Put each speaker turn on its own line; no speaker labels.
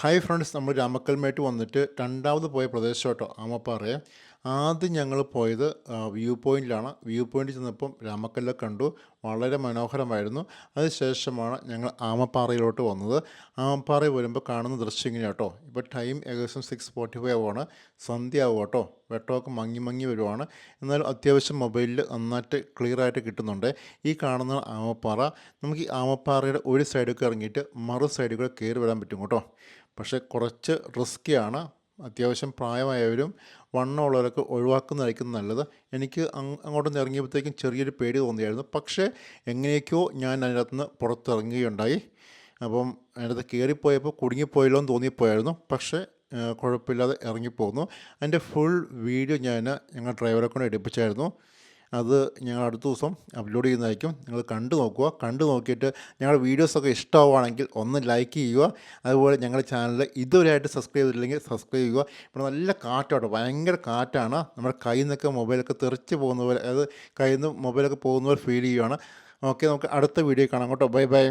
Hi friends, നമ്മൾ രാമക്കൽമേട്ട് വന്നിട്ട് രണ്ടാമത് പോയ പ്രദേശം കേട്ടോ ആമപ്പാറയെ. ആദ്യം ഞങ്ങൾ പോയത് വ്യൂ പോയിൻറ്റിലാണ്. വ്യൂ പോയിൻറ്റിൽ ചെന്നപ്പം രാമക്കല്ല് കണ്ടു, വളരെ മനോഹരമായിരുന്നു. അതിനുശേഷമാണ് ഞങ്ങൾ ആമപ്പാറയിലോട്ട് വന്നത്. ആമപ്പാറയിൽ വരുമ്പോൾ കാണുന്ന ദൃശ്യം ഇങ്ങനെ കേട്ടോ. ഇപ്പോൾ ടൈം ഏകദേശം 6:45 ആവുകയാണ്, സന്ധ്യ ആവുക കേട്ടോ. വെട്ടമൊക്കെ മങ്ങി മങ്ങി വരുവാണ്. എന്നാലും അത്യാവശ്യം മൊബൈലിൽ നന്നായിട്ട് ക്ലിയറായിട്ട് കിട്ടുന്നുണ്ട്. ഈ കാണുന്ന ആമപ്പാറ. നമുക്ക് ഈ ആമപ്പാറയുടെ ഒരു സൈഡിൽ ഇറങ്ങിയിട്ട് മറു സൈഡിൽ കൂടെ കയറി വരാൻ പറ്റും കേട്ടോ. പക്ഷേ കുറച്ച് റിസ്ക്കിയാണ്. അത്യാവശ്യം പ്രായമായവരും വണ്ണമുള്ളവരൊക്കെ ഒഴിവാക്കുന്നതായിരിക്കും നല്ലത്. എനിക്ക് അങ്ങോട്ടൊന്ന് ഇറങ്ങിയപ്പോഴത്തേക്കും ചെറിയൊരു പേടി തോന്നിയായിരുന്നു. പക്ഷേ എങ്ങനെയൊക്കെയോ ഞാൻ അതിനകത്ത് നിന്ന് പുറത്തിറങ്ങുകയുണ്ടായി. അപ്പം അതിനകത്ത് കയറിപ്പോയപ്പോൾ കുടുങ്ങിപ്പോയല്ലോ എന്ന് തോന്നിപ്പോയായിരുന്നു. പക്ഷേ കുഴപ്പമില്ലാതെ ഇറങ്ങിപ്പോന്നു. അതിൻ്റെ ഫുൾ വീഡിയോ ഞങ്ങൾ ഡ്രൈവറെ കൊണ്ട് എടുപ്പിച്ചായിരുന്നു. അത് ഞങ്ങൾ അടുത്ത ദിവസം അപ്ലോഡ് ചെയ്യുന്നതായിരിക്കും. നിങ്ങൾ കണ്ടു നോക്കുക. കണ്ടു നോക്കിയിട്ട് ഞങ്ങളുടെ വീഡിയോസൊക്കെ ഇഷ്ടമാവുകയാണെങ്കിൽ ഒന്ന് ലൈക്ക് ചെയ്യുക. അതുപോലെ ഞങ്ങളുടെ ചാനൽ ഇതുവരെയായിട്ട് സബ്സ്ക്രൈബ് ചെയ്തിട്ടില്ലെങ്കിൽ സബ്സ്ക്രൈബ് ചെയ്യുക. ഇവിടെ നല്ല കാറ്റാട്ടോ, ഭയങ്കര കാറ്റാണ്. നമ്മുടെ കയ്യിൽ നിന്നൊക്കെ മൊബൈലൊക്കെ തെറിച്ച് പോകുന്ന പോലെ, അതായത് കയ്യിൽ നിന്ന് മൊബൈലൊക്കെ പോകുന്ന പോലെ ഫീൽ ചെയ്യുകയാണ്. ഓക്കെ, നമുക്ക് അടുത്ത വീഡിയോ കാണാം കേട്ടോ. Bye bye.